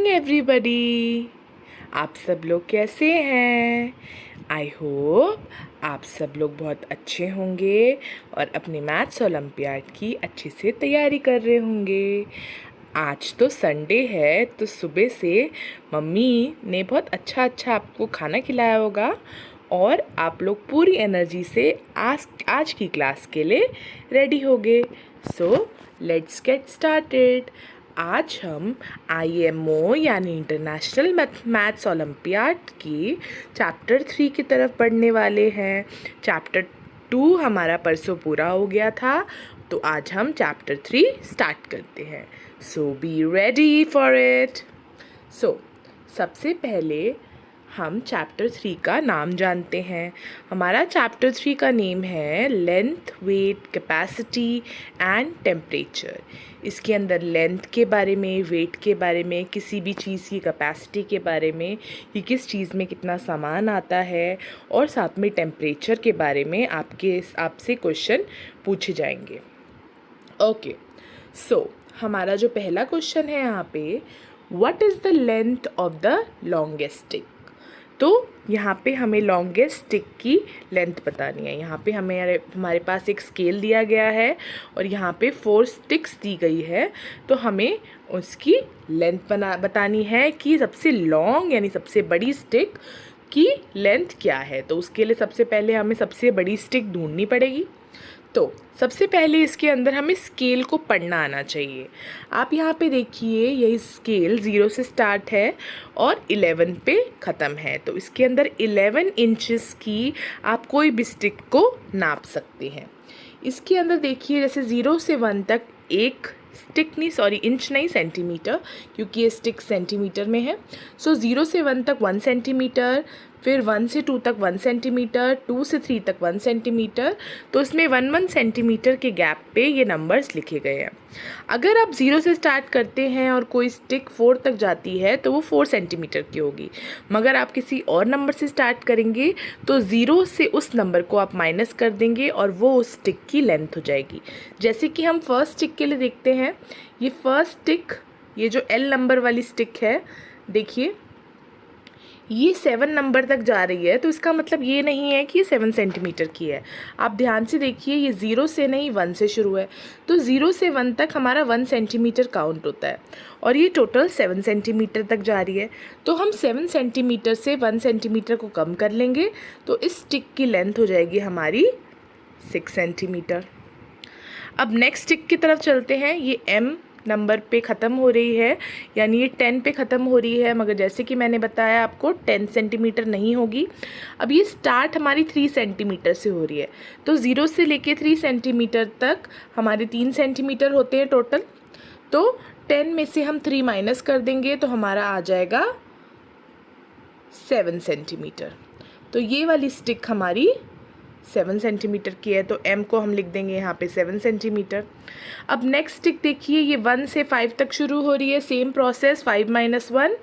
Everybody, आप सब लोग कैसे हैं? आई होप आप सब लोग बहुत अच्छे होंगे और अपने मैथ्स ओलंपियाड की अच्छे से तैयारी कर रहे होंगे। आज तो संडे है तो सुबह से मम्मी ने बहुत अच्छा आपको खाना खिलाया होगा और आप लोग पूरी एनर्जी से आज की क्लास के लिए रेडी होगे। So let's get started. आज हम IMO यानी इंटरनेशनल मैथ्स ओलंपियाड की चैप्टर 3 की तरफ पढ़ने वाले हैं। चैप्टर 2 हमारा परसों पूरा हो गया था, तो आज हम चैप्टर 3 स्टार्ट करते हैं। सो बी रेडी फॉर इट। सो सबसे पहले हम चैप्टर 3 का नाम जानते हैं। हमारा चैप्टर 3 का नेम है length, weight, capacity and temperature. इसके अंदर लेंथ के बारे में, वेट के बारे में, किसी भी चीज़ की कैपेसिटी के बारे में कि किस चीज़ में कितना सामान आता है, और साथ में टेम्परेचर के बारे में आपसे क्वेश्चन पूछे जाएंगे। ओके, सो हमारा जो पहला क्वेश्चन है यहाँ पे, what is the length of the longest stick. तो यहाँ पे हमें लॉन्गेस्ट स्टिक की लेंथ बतानी है। यहाँ पे हमारे पास एक स्केल दिया गया है और यहाँ पे 4 स्टिक्स दी गई है, तो हमें उसकी लेंथ बतानी है कि सबसे लॉन्ग यानी सबसे बड़ी स्टिक की लेंथ क्या है। तो उसके लिए सबसे पहले हमें सबसे बड़ी स्टिक ढूंढनी पड़ेगी। तो सबसे पहले इसके अंदर हमें स्केल को पढ़ना आना चाहिए। आप यहाँ पे देखिए, यही स्केल 0 से स्टार्ट है और 11 पे ख़त्म है। तो इसके अंदर 11 इंचेस की आप कोई भी स्टिक को नाप सकते हैं। इसके अंदर देखिए, जैसे 0 से 1 तक इंच नहीं, सेंटीमीटर, क्योंकि ये स्टिक सेंटीमीटर में है। सो 0 से 1 तक 1 सेंटीमीटर, फिर 1 से 2 तक 1 सेंटीमीटर, 2 से 3 तक 1 सेंटीमीटर। तो इसमें 1 सेंटीमीटर के गैप पे ये नंबर्स लिखे गए हैं। अगर आप 0 से स्टार्ट करते हैं और कोई स्टिक 4 तक जाती है तो वो 4 सेंटीमीटर की होगी, मगर आप किसी और नंबर से स्टार्ट करेंगे तो 0 से उस नंबर को आप माइनस कर देंगे और वो उस स्टिक की लेंथ हो जाएगी। जैसे कि हम फर्स्ट स्टिक के लिए देखते हैं। ये फर्स्ट स्टिक, ये जो L नंबर वाली स्टिक है, देखिए ये 7 नंबर तक जा रही है, तो इसका मतलब ये नहीं है कि ये 7 सेंटीमीटर की है। आप ध्यान से देखिए, ये 0 से नहीं 1 से शुरू है, तो 0 से 1 तक हमारा 1 सेंटीमीटर काउंट होता है और ये टोटल 7 सेंटीमीटर तक जा रही है। तो हम 7 सेंटीमीटर से 1 सेंटीमीटर को कम कर लेंगे, तो इस स्टिक की लेंथ हो जाएगी हमारी 6 सेंटीमीटर। अब नेक्स्ट स्टिक की तरफ चलते हैं। ये M नंबर पे ख़त्म हो रही है, यानी ये 10 पे ख़त्म हो रही है, मगर जैसे कि मैंने बताया आपको 10 सेंटीमीटर नहीं होगी। अब ये स्टार्ट हमारी 3 सेंटीमीटर से हो रही है, तो 0 से लेके 3 सेंटीमीटर तक हमारे 3 सेंटीमीटर होते हैं टोटल। तो 10 में से हम 3 माइनस कर देंगे तो हमारा आ जाएगा 7 सेंटीमीटर। तो ये वाली स्टिक हमारी 7 सेंटीमीटर की है, तो M को हम लिख देंगे यहाँ पे 7 सेंटीमीटर। अब नेक्स्ट स्टिक देखिए, ये 1 से 5 तक शुरू हो रही है, सेम प्रोसेस, 5 - 1,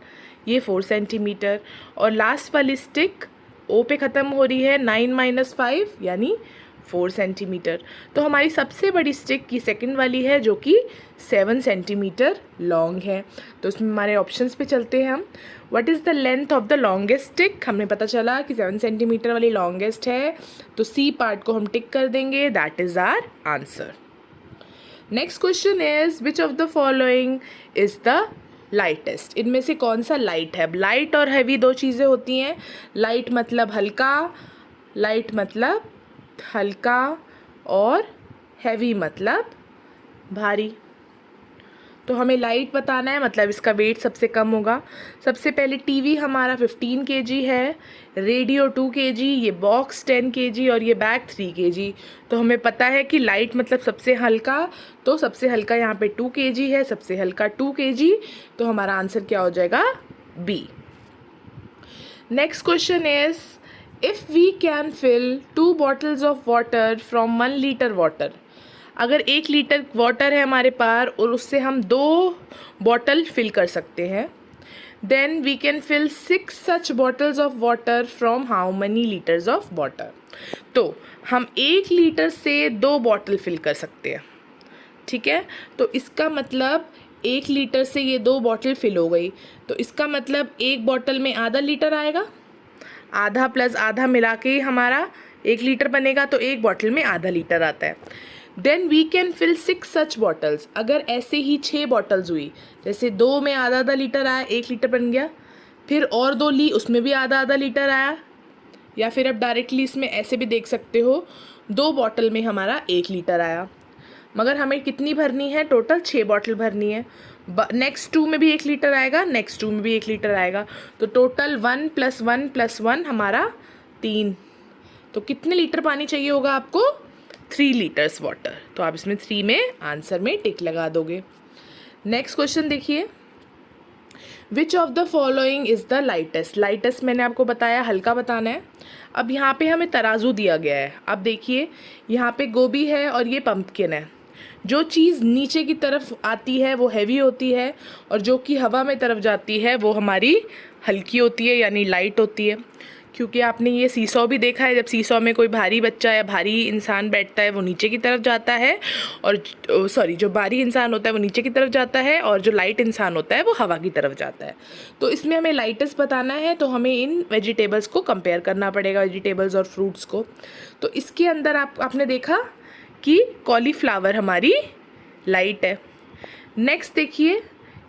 ये 4 सेंटीमीटर। और लास्ट वाली स्टिक O पे ख़त्म हो रही है, 9 - 5 यानी 4 सेंटीमीटर। तो हमारी सबसे बड़ी स्टिक की सेकंड वाली है, जो कि 7 सेंटीमीटर लॉन्ग है। तो इसमें हमारे ऑप्शंस पे चलते हैं हम। What is the length of the longest stick, हमें पता चला कि 7 सेंटीमीटर वाली लॉन्गेस्ट है, तो C पार्ट को हम टिक कर देंगे, that is our answer. Next question is, which of the following is the lightest. इनमें से कौन सा लाइट है। लाइट और हैवी दो चीज़ें होती हैं। लाइट मतलब हल्का, और हैवी मतलब भारी। तो हमें लाइट बताना है, मतलब इसका वेट सबसे कम होगा। सबसे पहले टीवी हमारा 15 kg है, रेडियो 2 kg, ये बॉक्स 10 kg और ये बैग 3 kg। तो हमें पता है कि लाइट मतलब सबसे हल्का, तो सबसे हल्का यहाँ पे 2 kg है, सबसे हल्का 2 kg। तो हमारा आंसर क्या हो जाएगा, B। Next question is, if we can fill 2 bottles of water from 1 liter water. अगर 1 लीटर वाटर है हमारे पास और उससे हम 2 बॉटल फिल कर सकते हैं, then we can fill 6 such bottles of water from how many litres of water. तो हम 1 लीटर से 2 बॉटल फिल कर सकते हैं, ठीक है। तो इसका मतलब 1 लीटर से ये 2 बॉटल फिल हो गई, तो इसका मतलब एक बॉटल में आधा लीटर आएगा, आधा प्लस आधा मिला के हमारा 1 लीटर बनेगा, तो एक बॉटल में आधा लीटर आता है। Then we can fill 6 such bottles. अगर ऐसे ही 6 बॉटल्स हुई, जैसे 2 में आधा आधा लीटर आया, 1 लीटर बन गया, फिर और 2 ली, उसमें भी आधा आधा लीटर आया, या फिर अब डायरेक्टली इसमें ऐसे भी देख सकते हो, 2 बॉटल में हमारा 1 लीटर आया। मगर हमें कितनी भरनी है? टोटल 6 बॉटल भरनी है। नेक्स्ट 2 में भी 1 लीटर आएगा, नेक्स्ट 2 में भी 1 लीटर आएगा, तो टोटल 1 + 1 + 1 हमारा 3। तो कितने लीटर पानी चाहिए होगा आपको? 3 लीटर्स वाटर। तो आप इसमें 3 में आंसर में टिक लगा दोगे। नेक्स्ट क्वेश्चन देखिए, विच of the following is the lightest. Lightest मैंने आपको बताया हल्का बताना है। अब यहाँ पे हमें तराजू दिया गया है। अब देखिए, यहाँ पे गोभी है और ये पंपकिन है। जो चीज़ नीचे की तरफ आती है वो हैवी होती है, और जो कि हवा में तरफ जाती है वो हमारी हल्की होती है, यानी लाइट होती है। क्योंकि आपने ये सीसॉ भी देखा है, जब सीसॉ में कोई भारी बच्चा या भारी इंसान बैठता है वो नीचे की तरफ जाता है, और जो भारी इंसान होता है वो नीचे की तरफ जाता है, और जो लाइट इंसान होता है वो हवा की तरफ जाता है। तो इसमें हमें लाइटेस्ट बताना है, तो हमें इन वेजिटेबल्स को कंपेयर करना पड़ेगा, वेजिटेबल्स और फ्रूट्स को। तो इसके अंदर आपने देखा कि कॉलीफ्लावर हमारी लाइट है। नेक्स्ट देखिए,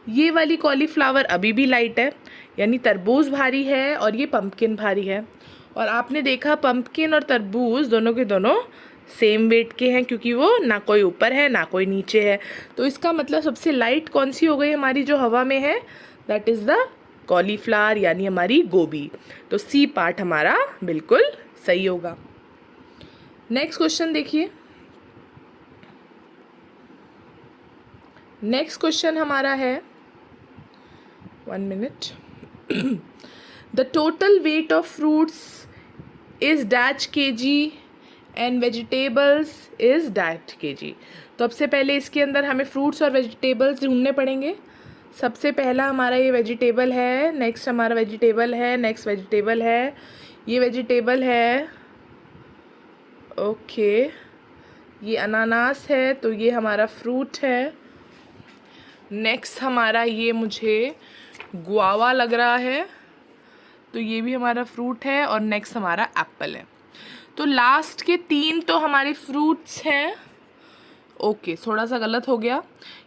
ये वाली कॉलीफ्लावर अभी भी लाइट है, यानी तरबूज भारी है और ये पंपकिन भारी है। और आपने देखा पंपकिन और तरबूज दोनों के दोनों सेम वेट के हैं, क्योंकि वो ना कोई ऊपर है ना कोई नीचे है। तो इसका मतलब सबसे लाइट कौन सी हो गई हमारी जो हवा में है? दैट इज़ द कॉलीफ्लावर, यानी हमारी गोभी। तो सी पार्ट हमारा बिल्कुल सही होगा। नेक्स्ट क्वेश्चन देखिए, नेक्स्ट क्वेश्चन हमारा है, 1 minute. The total weight of fruits is dash kg and vegetables is dash kg। तो सबसे पहले इसके अंदर हमें फ्रूट्स और वेजिटेबल्स ढूंढने पड़ेंगे। सबसे पहला हमारा ये वेजिटेबल है, नेक्स्ट हमारा वेजिटेबल है, नेक्स्ट वेजिटेबल है, ये वेजिटेबल है, ओके, ये अनानास है, तो ये हमारा फ्रूट है। नेक्स्ट हमारा ये मुझे गुआवा लग रहा है, तो ये भी हमारा फ्रूट है, और नेक्स्ट हमारा एप्पल है। तो लास्ट के 3 तो हमारे फ्रूट्स हैं। ओके, थोड़ा सा गलत हो गया।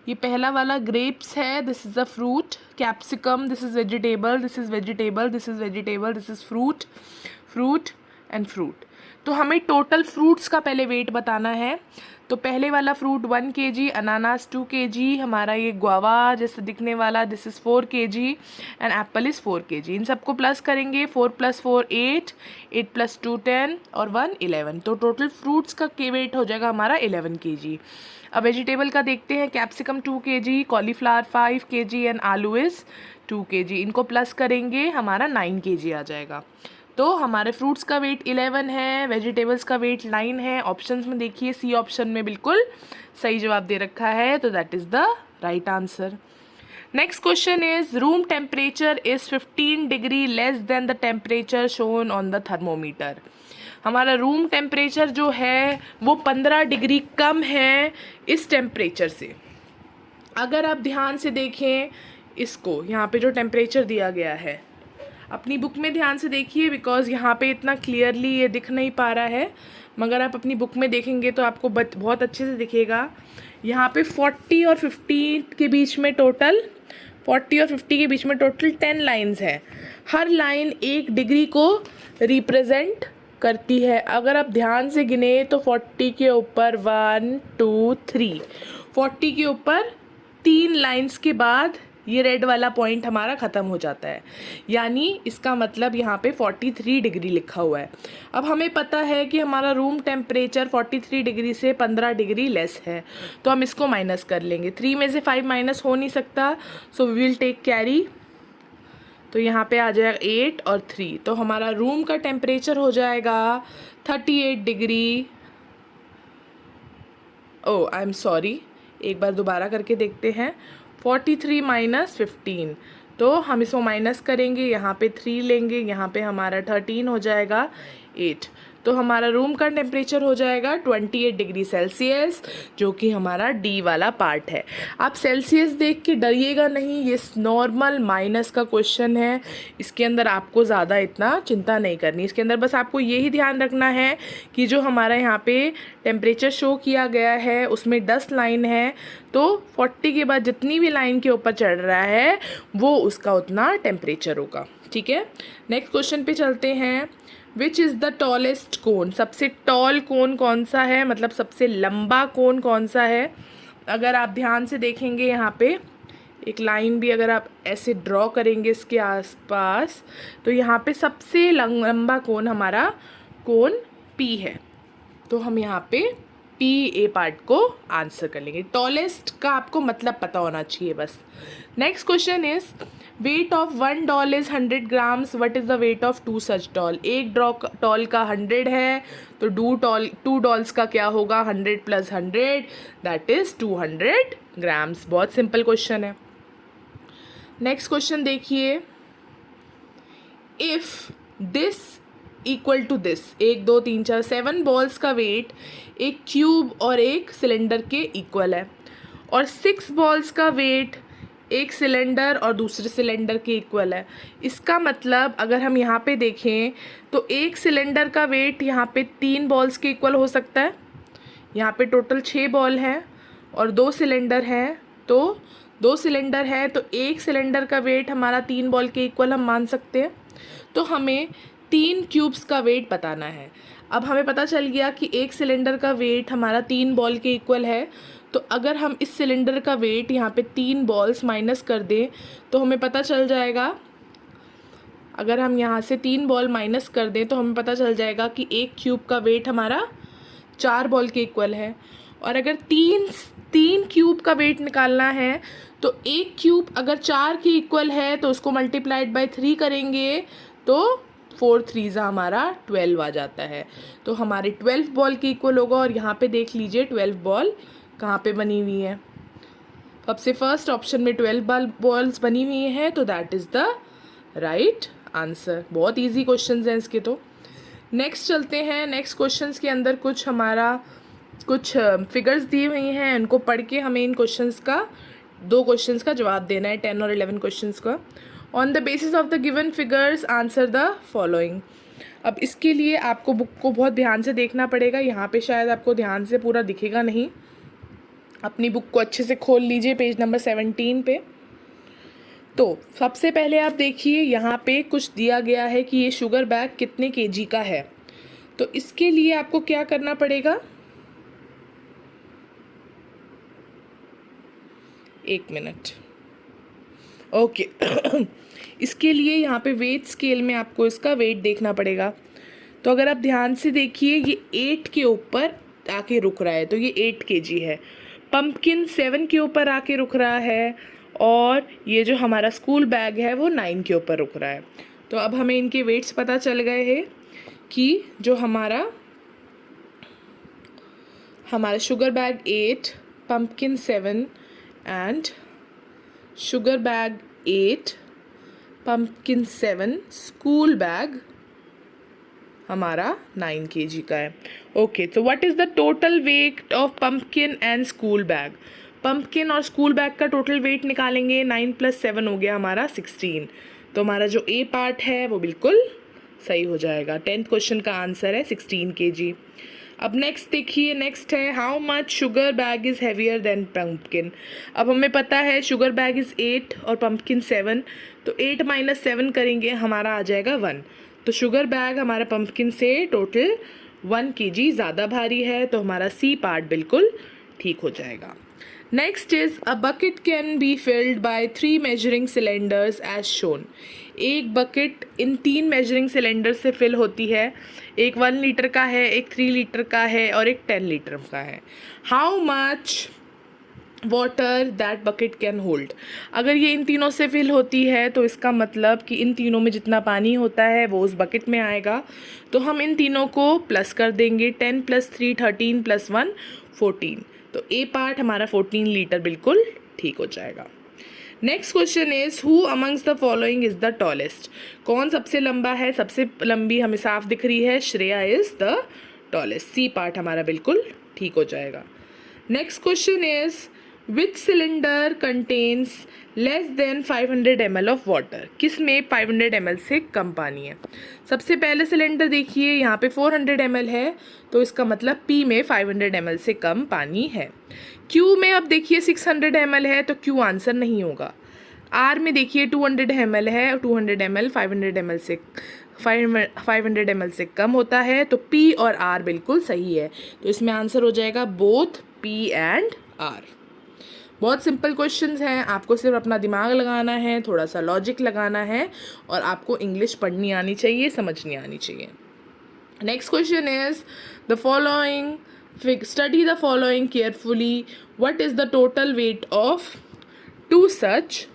ये पहला वाला ग्रेप्स है, this is a fruit. Capsicum, this is vegetable, this is vegetable, this is vegetable, this is fruit, fruit and fruit. तो हमें टोटल फ्रूट्स का पहले वेट बताना है। तो पहले वाला फ्रूट 1 kg, अनानास 2 kg, हमारा ये गुआवा जैसे दिखने वाला this is 4 kg and Apple is 4 kg। इन सबको प्लस करेंगे, 4 + 4 8, 8 + 2 10 और 1 11। तो टोटल फ्रूट्स का वेट हो जाएगा हमारा 11 kg। अब वेजिटेबल का देखते हैं, capsicum 2 kg, cauliflower 5 kg and आलू इज़ 2 kg। इनको प्लस करेंगे, हमारा 9 kg आ जाएगा। तो हमारे फ्रूट्स का वेट 11 है, वेजिटेबल्स का वेट 9 है। ऑप्शंस में देखिए, सी ऑप्शन में बिल्कुल सही जवाब दे रखा है, तो that is the right answer. Next question is, room temperature is 15 degree less than the temperature shown on the thermometer. हमारा रूम टेम्परेचर जो है वो 15 डिग्री कम है इस टेम्परेचर से। अगर आप ध्यान से देखें इसको, यहाँ पे जो टेम्परेचर दिया गया है, अपनी बुक में ध्यान से देखिए, बिकॉज यहाँ पे इतना क्लियरली ये दिख नहीं पा रहा है, मगर आप अपनी बुक में देखेंगे तो आपको बहुत अच्छे से दिखेगा। यहाँ पे 40 और 50 के बीच में टोटल 10 लाइंस हैं। हर लाइन 1 डिग्री को रिप्रेजेंट करती है। अगर आप ध्यान से गिने तो 40 के ऊपर 1 2 3, 40 के ऊपर 3 लाइंस के बाद ये रेड वाला पॉइंट हमारा ख़त्म हो जाता है, यानी इसका मतलब यहाँ पे 43 डिग्री लिखा हुआ है। अब हमें पता है कि हमारा रूम टेम्परेचर 43 डिग्री से 15 डिग्री लेस है, तो हम इसको माइनस कर लेंगे। 3 में से 5 माइनस हो नहीं सकता, so we will take carry. तो यहाँ पे आ जाएगा 8 और 3, तो हमारा रूम का टेम्परेचर हो जाएगा 38 degree. Oh I am sorry, एक बार दोबारा करके देखते हैं। 43 - 15, तो हम इसको माइनस करेंगे, यहाँ पे 3 लेंगे, यहाँ पे हमारा 13 हो जाएगा 8। तो हमारा रूम का टेम्परेचर हो जाएगा 28 डिग्री सेल्सियस, जो कि हमारा डी वाला पार्ट है। आप सेल्सियस देख के डरिएगा नहीं, ये नॉर्मल माइनस का क्वेश्चन है, इसके अंदर आपको ज़्यादा इतना चिंता नहीं करनी। इसके अंदर बस आपको यही ध्यान रखना है कि जो हमारा यहाँ पे टेम्परेचर शो किया गया है उसमें 10 लाइन है, तो 40 के बाद जितनी भी लाइन के ऊपर चढ़ रहा है वो उसका उतना टेम्परेचर होगा। ठीक है, नेक्स्ट क्वेश्चन पे चलते हैं। विच इज़ द टॉलेस्ट कोन, सबसे टॉल कोन कौन सा है, मतलब सबसे लंबा कोन कौन सा है। अगर आप ध्यान से देखेंगे यहाँ पे एक लाइन भी अगर आप ऐसे ड्रॉ करेंगे इसके आसपास, तो यहाँ पे सबसे लंबा कोन हमारा कोन पी है, तो हम यहाँ पे पी ए पार्ट को आंसर कर लेंगे। टॉलेस्ट का आपको मतलब पता होना चाहिए बस। Next question is weight of 1 doll is 100 grams, what is the weight of 2 such doll. एक डॉल का 100 है, तो 2 डॉल्स का क्या होगा, 100 + 100 दैट इज 200 ग्राम्स। बहुत सिंपल क्वेश्चन है। नेक्स्ट क्वेश्चन देखिए, if this equal to this, 1 2 3 4 7 balls का वेट एक क्यूब और एक सिलेंडर के इक्वल है, और 6 बॉल्स का वेट एक सिलेंडर और दूसरे सिलेंडर के इक्वल है। इसका मतलब अगर हम यहाँ पे देखें तो एक सिलेंडर का वेट यहाँ पे 3 बॉल्स के इक्वल हो सकता है। यहाँ पे टोटल 6 बॉल हैं और 2 सिलेंडर हैं, तो 2 सिलेंडर हैं तो एक सिलेंडर का वेट हमारा 3 बॉल के इक्वल हम मान सकते हैं। तो हमें 3 क्यूब्स का वेट बताना है। अब हमें पता चल गया कि एक सिलेंडर का वेट हमारा 3 बॉल के इक्वल है, तो अगर हम इस सिलेंडर का वेट यहाँ पे 3 बॉल्स माइनस कर दें तो हमें पता चल जाएगा, अगर हम यहाँ से 3 बॉल माइनस कर दें तो हमें पता चल जाएगा कि एक क्यूब का वेट हमारा 4 बॉल के इक्वल है। और अगर तीन क्यूब का वेट निकालना है तो एक क्यूब अगर 4 के इक्वल है तो उसको मल्टीप्लाइड बाय 3 करेंगे तो 4 3 हमारा 12 आ जाता है, तो हमारे 12 बॉल के इक्वल होगा। और यहाँ पे देख लीजिए 12 बॉल कहाँ पे बनी हुई है, सबसे फर्स्ट ऑप्शन में 12 बॉल्स बनी हुई हैं, तो that is the right answer. बहुत इजी क्वेश्चंस हैं इसके। तो नेक्स्ट चलते हैं। नेक्स्ट क्वेश्चंस के अंदर कुछ फिगर्स दी हुई हैं, उनको पढ़ के हमें इन क्वेश्चंस का 2 क्वेश्चंस का जवाब देना है, 10 और 11 क्वेश्चंस का। On the basis of the given figures answer the following. अब इसके लिए आपको बुक को बहुत ध्यान से देखना पड़ेगा, यहाँ पे शायद आपको ध्यान से पूरा दिखेगा नहीं। अपनी बुक को अच्छे से खोल लीजिए पेज नंबर 17 पे। तो सबसे पहले आप देखिए यहाँ पे कुछ दिया गया है कि ये शुगर बैग कितने केजी का है। तो इसके लिए आपको क्या करना पड़ेगा, 1 मिनट, ओके। इसके लिए यहाँ पे वेट स्केल में आपको इसका वेट देखना पड़ेगा। तो अगर आप ध्यान से देखिए ये 8 के ऊपर आके रुक रहा है, तो ये 8 केजी है। पंपकिन 7 के ऊपर आके रुक रहा है, और ये जो हमारा स्कूल बैग है वो 9 के ऊपर रुक रहा है। तो अब हमें इनके वेट्स पता चल गए हैं कि जो हमारा sugar bag 8, pumpkin 7 and sugar bag 8, pumpkin 7, school bag हमारा 9 केजी का है। ओके, तो what is the total weight of pumpkin and school bag. Pumpkin और स्कूल बैग का टोटल वेट निकालेंगे, 9 + 7 हो गया हमारा 16। तो हमारा जो ए पार्ट है वो बिल्कुल सही हो जाएगा। 10th क्वेश्चन का आंसर है 16 केजी। अब नेक्स्ट देखिए, नेक्स्ट है how much sugar bag is heavier than pumpkin. अब हमें पता है शुगर बैग इज़ 8 और पंपकिन 7, तो 8 - 7 करेंगे हमारा आ जाएगा 1। तो शुगर बैग हमारा पंपकिन से टोटल 1 केजी ज़्यादा भारी है, तो हमारा सी पार्ट बिल्कुल ठीक हो जाएगा। Next is a bucket can be filled by 3 measuring cylinders as shown. एक बकेट इन 3 मेजरिंग सिलेंडर से फिल होती है। एक 1 लीटर का है, एक 3 लीटर का है और एक 10 लीटर का है। How much water that bucket can hold. अगर ये इन तीनों से फिल होती है तो इसका मतलब कि इन तीनों में जितना पानी होता है वो उस बकेट में आएगा। तो हम इन तीनों को प्लस कर देंगे, 10 + 3 13 + 1 14। तो ए पार्ट हमारा 14 लीटर बिल्कुल ठीक हो जाएगा। Next question is who amongst the following is the tallest. कौन सबसे लंबा है, सबसे लंबी हमें साफ दिख रही है, Shreya is the tallest. C part हमारा बिल्कुल ठीक हो जाएगा। Next question is which cylinder contains less than 500 ml of water. किस में 500 ml से कम पानी है। सबसे पहले सिलेंडर देखिए, यहाँ पे 400 ml है, तो इसका मतलब P में 500 ml से कम पानी है। Q में अब देखिए 600 ml है, तो Q आंसर नहीं होगा। R में देखिए 200 ml है, 200 ml 500 ml से कम होता है, तो P और R बिल्कुल सही है। तो इसमें आंसर हो जाएगा बोथ P एंड R। बहुत सिंपल क्वेश्चंस हैं, आपको सिर्फ अपना दिमाग लगाना है, थोड़ा सा लॉजिक लगाना है, और आपको इंग्लिश पढ़नी आनी चाहिए, समझनी आनी चाहिए। Next question is the following, study the following carefully. What is the total weight of 2 such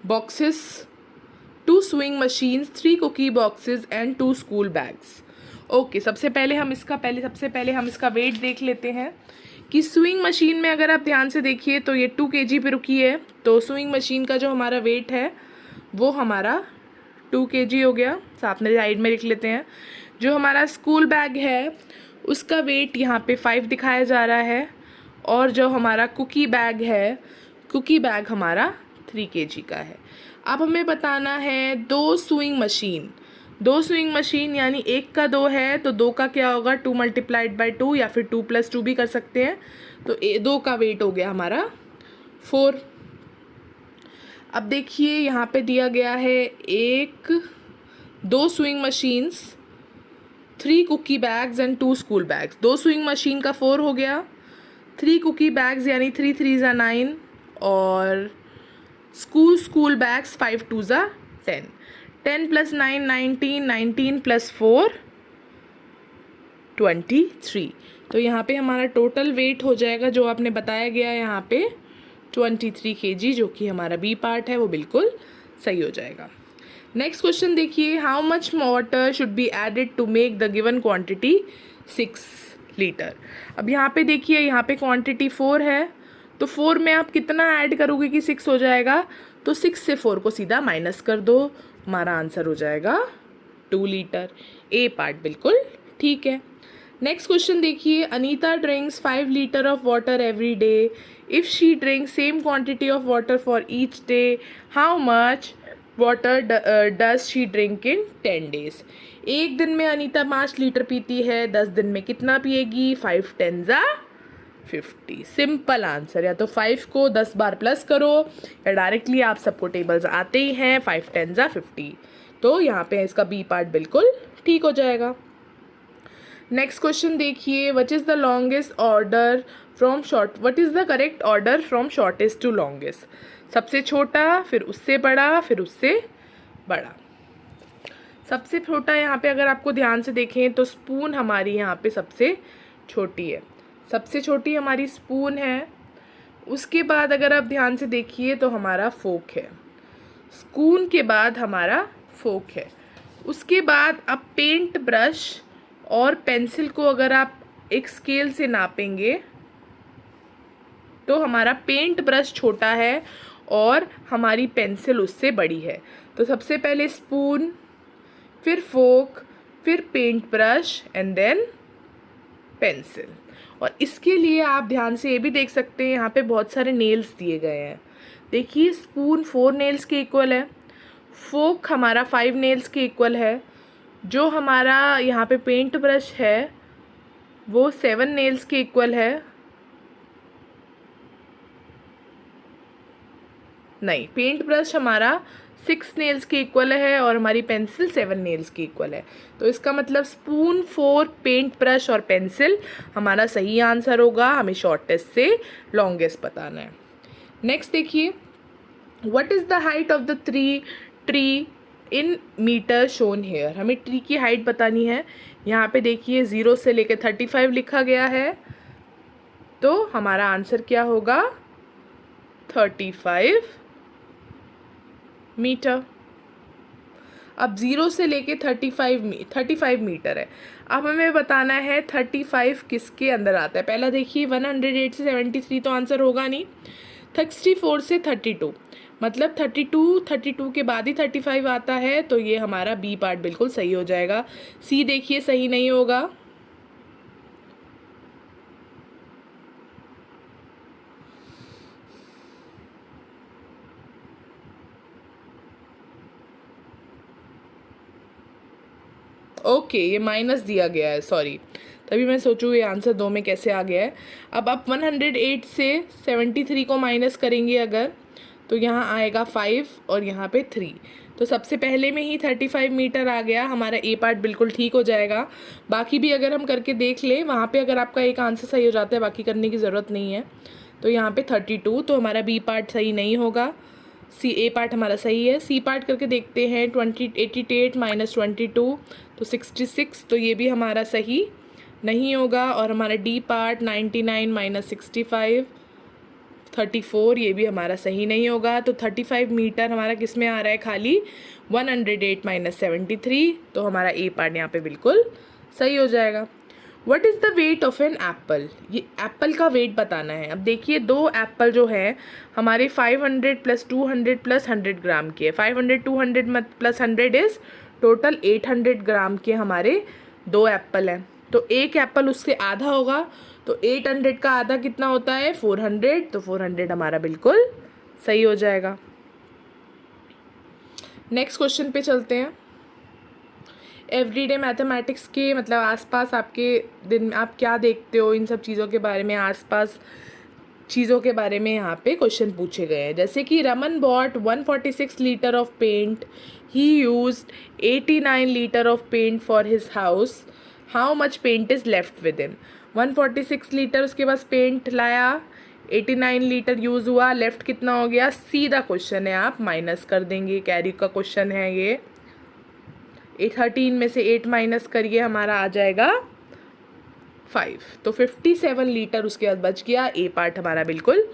boxes, 2 swing machines, 3 cookie boxes and 2 school bags. Okay, सबसे पहले हम इसका वेट देख लेते हैं कि स्विंग मशीन में अगर आप ध्यान से देखिए तो ये 2 kg पे रुकी है, तो स्विंग मशीन का जो हमारा वेट है वो हमारा 2 kg हो गया। साथ में साइड में लिख लेते हैं। जो हमारा स्कूल बैग है उसका वेट यहाँ पे 5 दिखाया जा रहा है, और जो हमारा कुकी बैग है, कुकी बैग हमारा 3 kg का है। अब हमें बताना है 2 स्विंग मशीन यानी 1 का 2 है, तो 2 का क्या होगा, 2 × 2 या फिर 2 + 2 भी कर सकते हैं। तो 2 का वेट हो गया हमारा 4। अब देखिए यहाँ पे दिया गया है 2 swing machines, 3 cookie bags and 2 school bags. 2 swing machine का 4 हो गया, 3 कुकी बैग्स यानी 3 3 = 9, और स्कूल बैग्स 5 2 = 10। 10 + 9 19, 19 + 4 23। तो यहाँ पे हमारा टोटल वेट हो जाएगा जो आपने बताया गया है यहाँ पे 23 kg, जो कि हमारा बी पार्ट है, वो बिल्कुल सही हो जाएगा। नेक्स्ट क्वेश्चन देखिए, how much water should be added to make the given quantity 6 litre. अब यहाँ पे देखिए, यहाँ पे क्वांटिटी 4 है, तो 4 में आप कितना ऐड करोगे कि 6 हो जाएगा, तो 6 से 4 को सीधा माइनस कर दो, हमारा आंसर हो जाएगा 2 लीटर। ए पार्ट बिल्कुल ठीक है। नेक्स्ट क्वेश्चन देखिए, Anita drinks 5 litre of water every day. If she drinks same quantity of water for each day, how much water does she drink in 10 days। एक दिन में अनीता 5 लीटर पीती है, 10 दिन में कितना पिएगी, 5 × 10 = 50। सिंपल आंसर, या तो 5 को 10 बार प्लस करो, या डायरेक्टली आप सबको टेबल्स आते ही हैं, 5 × 10 = 50। तो यहाँ पे इसका बी पार्ट बिल्कुल ठीक हो जाएगा। नेक्स्ट क्वेश्चन देखिए, what is the correct order from shortest to longest. सबसे छोटा, फिर उससे बड़ा, फिर उससे बड़ा। सबसे छोटा यहाँ पे अगर आपको ध्यान से देखें तो स्पून हमारी यहाँ पे सबसे छोटी है, सबसे छोटी हमारी स्पून है। उसके बाद अगर आप ध्यान से देखिए तो हमारा फोक है, स्पून के बाद हमारा फोक है। उसके बाद अब पेंट ब्रश और पेंसिल को अगर आप एक स्केल से नापेंगे तो हमारा पेंट ब्रश छोटा है और हमारी पेंसिल उससे बड़ी है। तो सबसे पहले स्पून, फिर फोक, फिर paint brush and then pencil. और इसके लिए आप ध्यान से ये भी देख सकते हैं, यहाँ पे बहुत सारे नेल्स दिए गए हैं। देखिए, स्पून 4 नेल्स के इक्वल है, फोक हमारा 5 नेल्स के इक्वल है, जो हमारा यहाँ पे पेंट ब्रश है वो 7 नेल्स के इक्वल है। नहीं, पेंट ब्रश हमारा 6 नेल्स के इक्वल है और हमारी पेंसिल 7 नेल्स की इक्वल है। तो इसका मतलब स्पून, 4, पेंट ब्रश और पेंसिल हमारा सही आंसर होगा। हमें शॉर्टेस्ट से लॉन्गेस्ट बताना है। नेक्स्ट देखिए, what is the height of the tree in metre shown here. हमें ट्री की हाइट बतानी है। यहाँ पे देखिए 0 से लेकर 35 लिखा गया है, तो हमारा आंसर क्या होगा, 35 मीटर। अब 0 से लेके 35 मीटर है। अब हमें बताना है 35 किसके अंदर आता है। पहला देखिए 108 से 73 तो आंसर होगा नहीं। 64 से 32 मतलब 32 के बाद ही 35 आता है, तो ये हमारा बी पार्ट बिल्कुल सही हो जाएगा। सी देखिए सही नहीं होगा। ओके, ये माइनस दिया गया है, सॉरी, तभी मैं सोचूँ ये आंसर 2 में कैसे आ गया है। अब आप 108 से 73 को माइनस करेंगे अगर, तो यहाँ आएगा 5 और यहाँ पे 3। तो सबसे पहले में ही 35 मीटर आ गया, हमारा ए पार्ट बिल्कुल ठीक हो जाएगा। बाकी भी अगर हम करके देख लें, वहाँ पे अगर आपका एक आंसर सही हो जाता है, बाकी करने की ज़रूरत नहीं है। तो यहाँ पे 32, तो हमारा बी पार्ट सही नहीं होगा। सी ए पार्ट हमारा सही है। सी पार्ट करके देखते हैं, 88 माइनस 22 तो 66, तो ये भी हमारा सही नहीं होगा। और हमारा डी पार्ट 99 माइनस 65 34, ये भी हमारा सही नहीं होगा। तो 35 मीटर हमारा किस में आ रहा है, खाली 108 माइनस 73, तो हमारा ए पार्ट यहाँ पे बिल्कुल सही हो जाएगा। What is the weight of an apple? ये एप्पल का वेट बताना है। अब देखिए, 2 एप्पल जो है हमारे 500 प्लस 200 प्लस 100 ग्राम के है। 500 200 प्लस 100 इज़ टोटल 800 ग्राम के हमारे 2 एप्पल हैं। तो एक एप्पल उससे आधा होगा, तो 800 का आधा कितना होता है, 400, तो 400 हमारा बिल्कुल सही हो जाएगा। नेक्स्ट क्वेश्चन पे चलते हैं। एवरीडे मैथमेटिक्स के मतलब आसपास आपके दिन में आप क्या देखते हो, इन सब चीज़ों के बारे में, आसपास चीज़ों के बारे में यहाँ पे क्वेश्चन पूछे गए हैं। जैसे कि Raman bought 146 litre of paint, he used 89 litre of paint for his house, how much paint is left with in. 146 litre उसके पास पेंट लाया, 89 लीटर यूज़ हुआ, लेफ्ट कितना हो गया, सीधा क्वेश्चन है, आप माइनस कर देंगे, कैरी का क्वेश्चन है ये। 13 में से 8 माइनस करिए, हमारा आ जाएगा 5, तो 57 लीटर उसके बाद बच गया। ए पार्ट हमारा बिल्कुल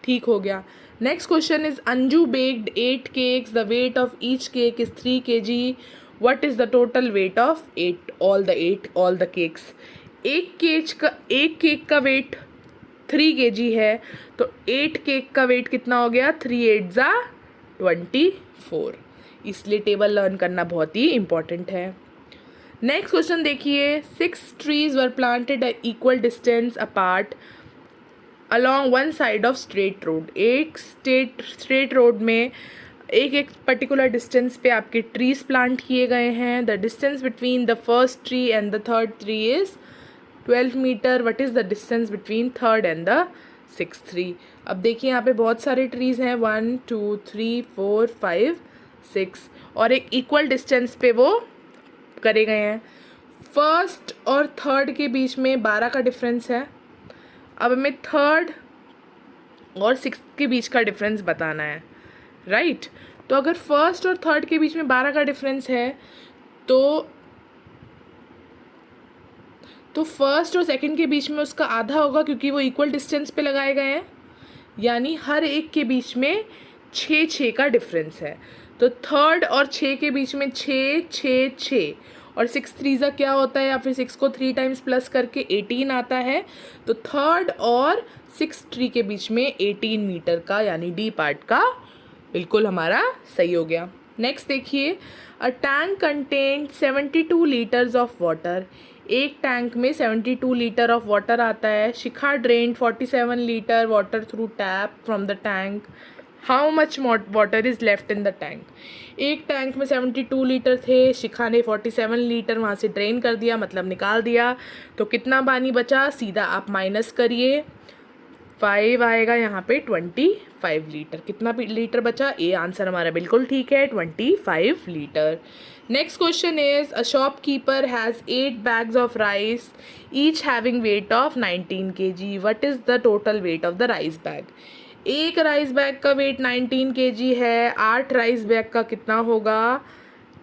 ठीक हो गया। Next question is Anju baked 8 cakes, the weight of each cake is 3 kg, what is the total weight of 8 all the cakes. एक केक का वेट 3 kg है, तो 8 केक का वेट कितना हो गया, 3 8 ज़ा 24, इसलिए टेबल लर्न करना बहुत ही इंपॉर्टेंट है। नेक्स्ट क्वेश्चन देखिए, 6 trees were planted at equal distance apart along one side of straight road. एक स्ट्रेट रोड में एक पर्टिकुलर डिस्टेंस पे आपके ट्रीज प्लांट किए गए हैं। The distance between the first tree and the third tree is 12 metre, what is the distance between third and the 6th tree. अब देखिए, यहाँ पे बहुत सारे ट्रीज़ हैं, 1 2 3 4 5 6, और एक इक्वल डिस्टेंस पे वो करे गए हैं। फर्स्ट और थर्ड के बीच में 12 का डिफरेंस है। अब हमें थर्ड और 6th के बीच का डिफरेंस बताना है, राइट। तो अगर फर्स्ट और थर्ड के बीच में 12 का डिफरेंस है, तो फर्स्ट और सेकंड के बीच में उसका आधा होगा, क्योंकि वो इक्वल डिस्टेंस पे लगाए गए हैं, यानी हर एक के बीच में 6 का डिफरेंस है। तो थर्ड और 6 के बीच में 6 6 6, और 6 3 क्या होता है, या फिर 6 को 3 टाइम्स प्लस करके 18 आता है। तो थर्ड और 6 ट्री के बीच में 18 मीटर का, यानी डी पार्ट का बिल्कुल हमारा सही हो गया। नेक्स्ट देखिए, a tank contain 72 litres of water. एक टैंक में 72 लीटर ऑफ वाटर आता है। Shikha drain 47 litre water through tap from the tank, how much water is left in the tank. एक टैंक में 72 लीटर थे, शिखा ने 47 लीटर वहाँ से ड्रेन कर दिया, मतलब निकाल दिया, तो कितना पानी बचा, सीधा आप माइनस करिए, 5 आएगा यहाँ पे 25 लीटर। कितना लीटर बचा, ए आंसर हमारा बिल्कुल ठीक है, 25 litre. Next question is, a shopkeeper has 8 bags of rice, each having weight of 19 kg, what is the total weight of the rice bag. एक राइस बैग का वेट 19 kg है, 8 rice bag का कितना होगा,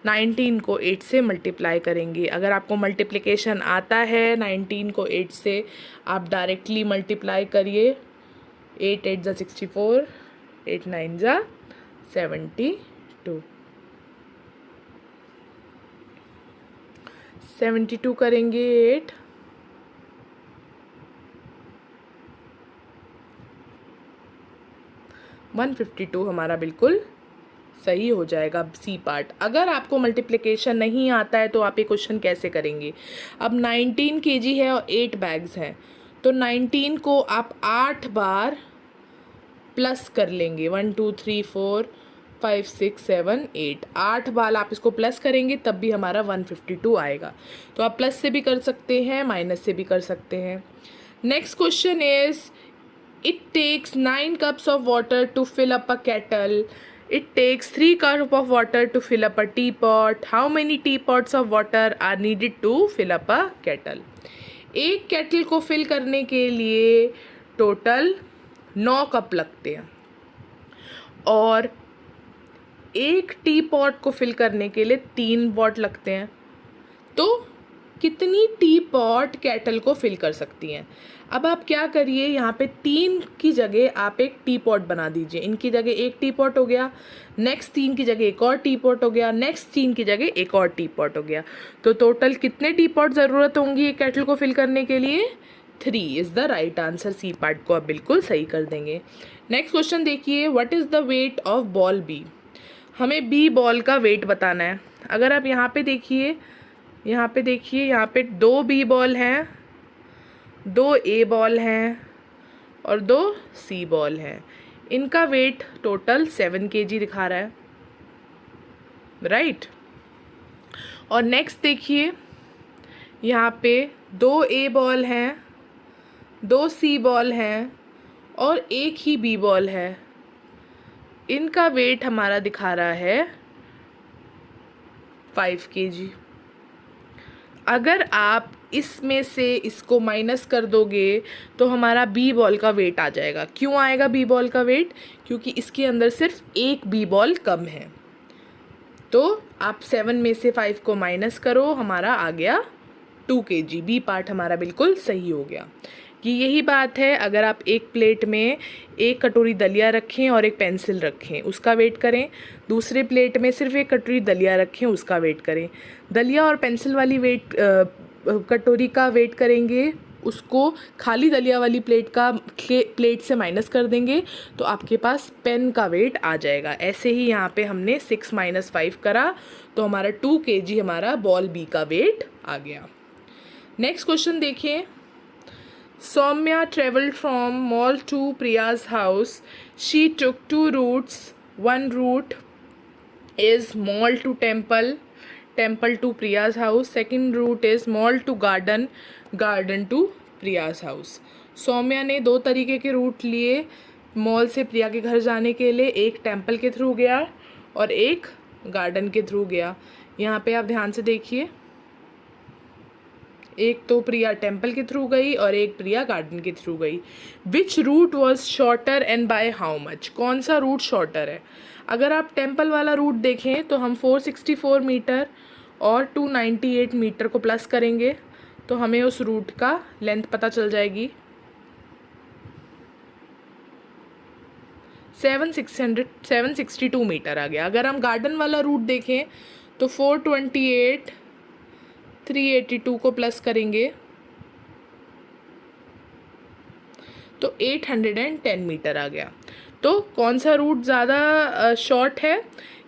19 को 8 से मल्टीप्लाई करेंगे। अगर आपको मल्टीप्लिकेशन आता है 19 को 8 से, आप डायरेक्टली मल्टीप्लाई करिए, 8 8 ज़ा 64, 8 9 ज़ा 72, 72 करेंगे 8, 152 हमारा बिल्कुल सही हो जाएगा सी पार्ट। अगर आपको मल्टीप्लिकेशन नहीं आता है तो आप ये क्वेश्चन कैसे करेंगे? अब 19 kg है और 8 बैग्स हैं, तो 19 को आप 8 बार प्लस कर लेंगे। 1 2 3 4 5 6 7 8, 8 बार आप इसको प्लस करेंगे तब भी हमारा 152 आएगा। तो आप प्लस से भी कर सकते हैं, माइनस से भी कर सकते हैं। Next question is it takes 9 cups of water to fill up a kettle. It takes 3 cups of water to fill up a teapot. How many teapots of water are needed to fill up a kettle? एक kettle को fill करने के लिए total 9 cup लगते हैं और एक T pot को फिल करने के लिए 3 पॉट लगते हैं। तो कितनी टी पॉट केटल को फिल कर सकती हैं? अब आप क्या करिए, यहाँ पे 3 की जगह आप एक टी पॉट बना दीजिए। इनकी जगह एक टी पॉट हो गया, नेक्स्ट 3 की जगह एक और टी पॉट हो गया, नेक्स्ट 3 की जगह एक और टी पॉट हो गया। तो टोटल कितने टी पॉट ज़रूरत होंगी एक केटल को फिल करने के लिए? 3 is the right answer. C part को आप बिल्कुल सही कर देंगे। नेक्स्ट क्वेश्चन देखिए, what is the weight of ball B? हमें बी बॉल का वेट बताना है। अगर आप यहाँ पे देखिए, यहाँ पे 2 बी बॉल हैं, 2 ए बॉल हैं और 2 सी बॉल हैं। इनका वेट टोटल 7 kg दिखा रहा है, राइट। और नेक्स्ट देखिए, यहाँ पे 2 ए बॉल हैं, 2 सी बॉल हैं और एक ही बी बॉल है। इनका वेट हमारा दिखा रहा है 5 kg। अगर आप इसमें से इसको माइनस कर दोगे तो हमारा बी बॉल का वेट आ जाएगा। क्यों आएगा बी बॉल का वेट? क्योंकि इसके अंदर सिर्फ एक बी बॉल कम है। तो आप 7 में से 5 को माइनस करो, हमारा आ गया 2 kg। बी पार्ट हमारा बिल्कुल सही हो गया। कि यही बात है, अगर आप एक प्लेट में एक कटोरी दलिया रखें और एक पेंसिल रखें, उसका वेट करें। दूसरे प्लेट में सिर्फ एक कटोरी दलिया रखें, उसका वेट करें। दलिया और पेंसिल वाली कटोरी का वेट करेंगे, उसको खाली दलिया वाली प्लेट से माइनस कर देंगे तो आपके पास पेन का वेट आ जाएगा। ऐसे ही यहाँ पे हमने 6 - 5 करा तो हमारा 2 kg हमारा बॉल बी का वेट आ गया। नेक्स्ट क्वेश्चन देखिए, Soumya traveled from mall to Priya's house. She took 2 routes. One route is mall to temple, temple to Priya's house. Second route is mall to garden, garden to Priya's house. Saumya ने 2 तरीके के root लिए mall से प्रिया के घर जाने के लिए। एक टेम्पल के थ्रू गया और एक गार्डन के थ्रू गया। यहाँ पे आप ध्यान से देखिए, एक तो प्रिया टेम्पल के थ्रू गई और एक प्रिया गार्डन के थ्रू गई। Which route was shorter and by how much? कौन सा रूट शॉर्टर है? अगर आप टेम्पल वाला रूट देखें तो हम 464 मीटर और 298 मीटर को प्लस करेंगे तो हमें उस रूट का लेंथ पता चल जाएगी। 762 मीटर आ गया। अगर हम गार्डन वाला रूट देखें तो 428 382 को प्लस करेंगे तो 810 मीटर आ गया। तो कौन सा रूट ज़्यादा शॉर्ट है?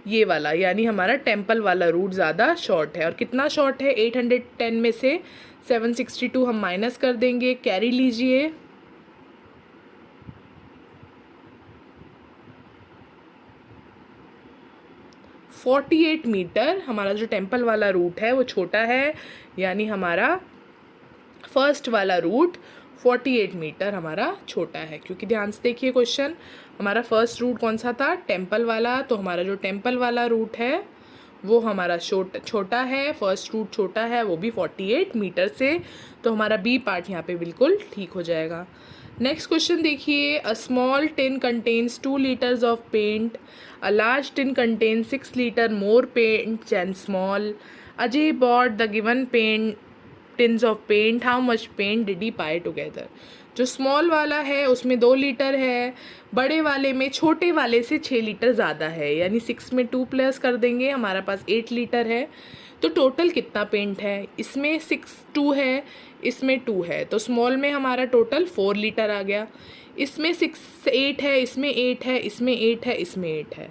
ये वाला, यानी हमारा टेम्पल वाला रूट ज़्यादा शॉर्ट है। और कितना शॉर्ट है? 810 में से 762 हम माइनस कर देंगे, कैरी लीजिए। $48 मीटर हमारा जो टेम्पल वाला रूट है वो छोटा है, यानी हमारा फर्स्ट वाला रूट 48 मीटर हमारा छोटा है। क्योंकि ध्यान से देखिए क्वेश्चन, हमारा फर्स्ट रूट कौन सा था? टेम्पल वाला। तो हमारा जो टेम्पल वाला रूट है वो हमारा छोटा है, फर्स्ट रूट छोटा है, वो भी 48 मीटर से। तो हमारा बी पार्ट यहाँ पे बिल्कुल ठीक हो जाएगा। नेक्स्ट क्वेश्चन देखिए, a small tin contains 2 liters of paint, a large tin contains 6 liters more paint than small. Ajay bought the given tins of paint, how much paint did he buy together? जो small वाला है उसमें 2 litre है, बड़े वाले में छोटे वाले से 6 लीटर ज़्यादा है, यानी 6 में 2 प्लस कर देंगे, हमारा पास 8 लीटर है। तो टोटल कितना पेंट है, इसमें 6 2 है, इसमें 2 है, तो स्मॉल में हमारा टोटल 4 लीटर आ गया। इसमें 6 8 है, इसमें 8 है, इसमें 8 है, इसमें 8 है,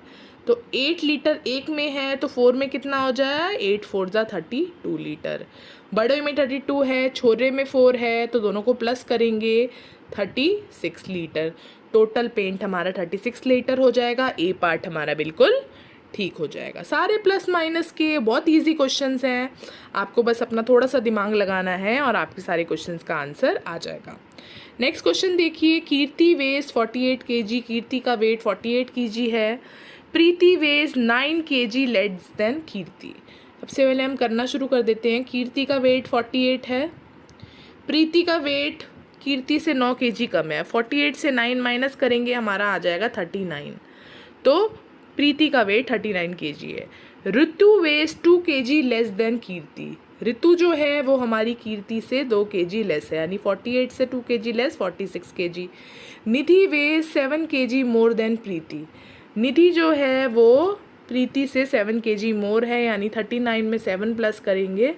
तो 8 लीटर एक में है, तो 4 में कितना हो जाएगा, 8 4 जा 32 लीटर। बड़े में 32 है, छोटे में 4 है, तो दोनों को प्लस करेंगे, 36 लीटर। टोटल पेंट हमारा 36 लीटर हो जाएगा। ए पार्ट हमारा बिल्कुल ठीक हो जाएगा। सारे प्लस माइनस के बहुत इजी क्वेश्चंस हैं, आपको बस अपना थोड़ा सा दिमाग लगाना है और आपके सारे क्वेश्चंस का आंसर आ जाएगा। नेक्स्ट क्वेश्चन देखिए, कीर्ति वेज 48 kg, कीर्ति का वेट 48 kg है। प्रीति वेज 9 kg लेस देन कीर्ति। सबसे पहले हम करना शुरू कर देते हैं। कीर्ति का वेट 48 है, प्रीति का वेट कीर्ति से 9 kg कम है, 48 से 9 माइनस करेंगे, हमारा आ जाएगा 39, तो प्रीति का वेट 39 kg है। ऋतु वेज 2 kg लेस देन कीर्ति। ऋतु जो है वो हमारी कीर्ति से 2 kg लेस है, यानी 48 से 2 kg लेस 46 kg। निधि वेज 7 kg मोर देन प्रीति। निधि जो है वो प्रीति से 7 kg मोर है, यानी 39 में 7 प्लस करेंगे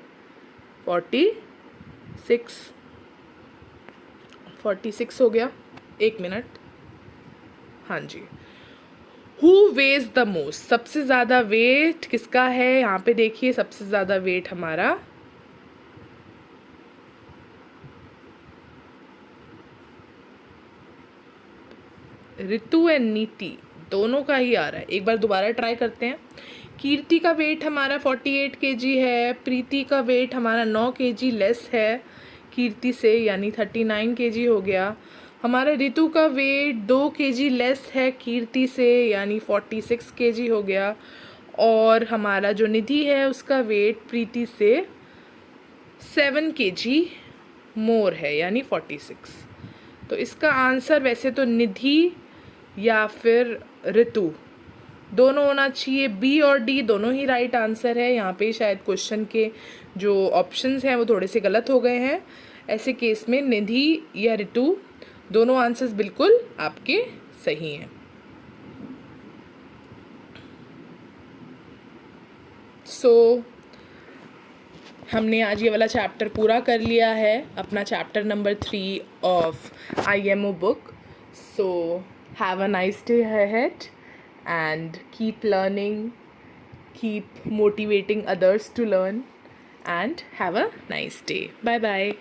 46 हो गया। एक मिनट, हाँ जी। हु वेज द मोस्ट, सबसे ज़्यादा वेट किसका है, यहाँ पे देखिए सबसे ज़्यादा वेट हमारा ऋतु एंड नीति दोनों का ही आ रहा है। एक बार दोबारा ट्राई करते हैं। कीर्ति का वेट हमारा 48 kg है, प्रीति का वेट हमारा 9 kg लेस है कीर्ति से, यानी 39 kg हो गया। हमारा ऋतु का वेट 2 kg लेस है कीर्ति से, यानी 46 kg हो गया। और हमारा जो निधि है उसका वेट प्रीति से 7 kg मोर है, यानी 46। तो इसका आंसर वैसे तो निधि या फिर ऋतु दोनों होना चाहिए। बी और डी दोनों ही राइट आंसर है। यहाँ पे शायद क्वेश्चन के जो ऑप्शंस हैं वो थोड़े से गलत हो गए हैं। ऐसे केस में निधि या ऋतु दोनों आंसर्स बिल्कुल आपके सही हैं। हमने आज ये वाला चैप्टर पूरा कर लिया है, अपना chapter number 3 of IMO book. So have a nice day ahead and keep learning, keep motivating others to learn, and have a nice day. Bye bye.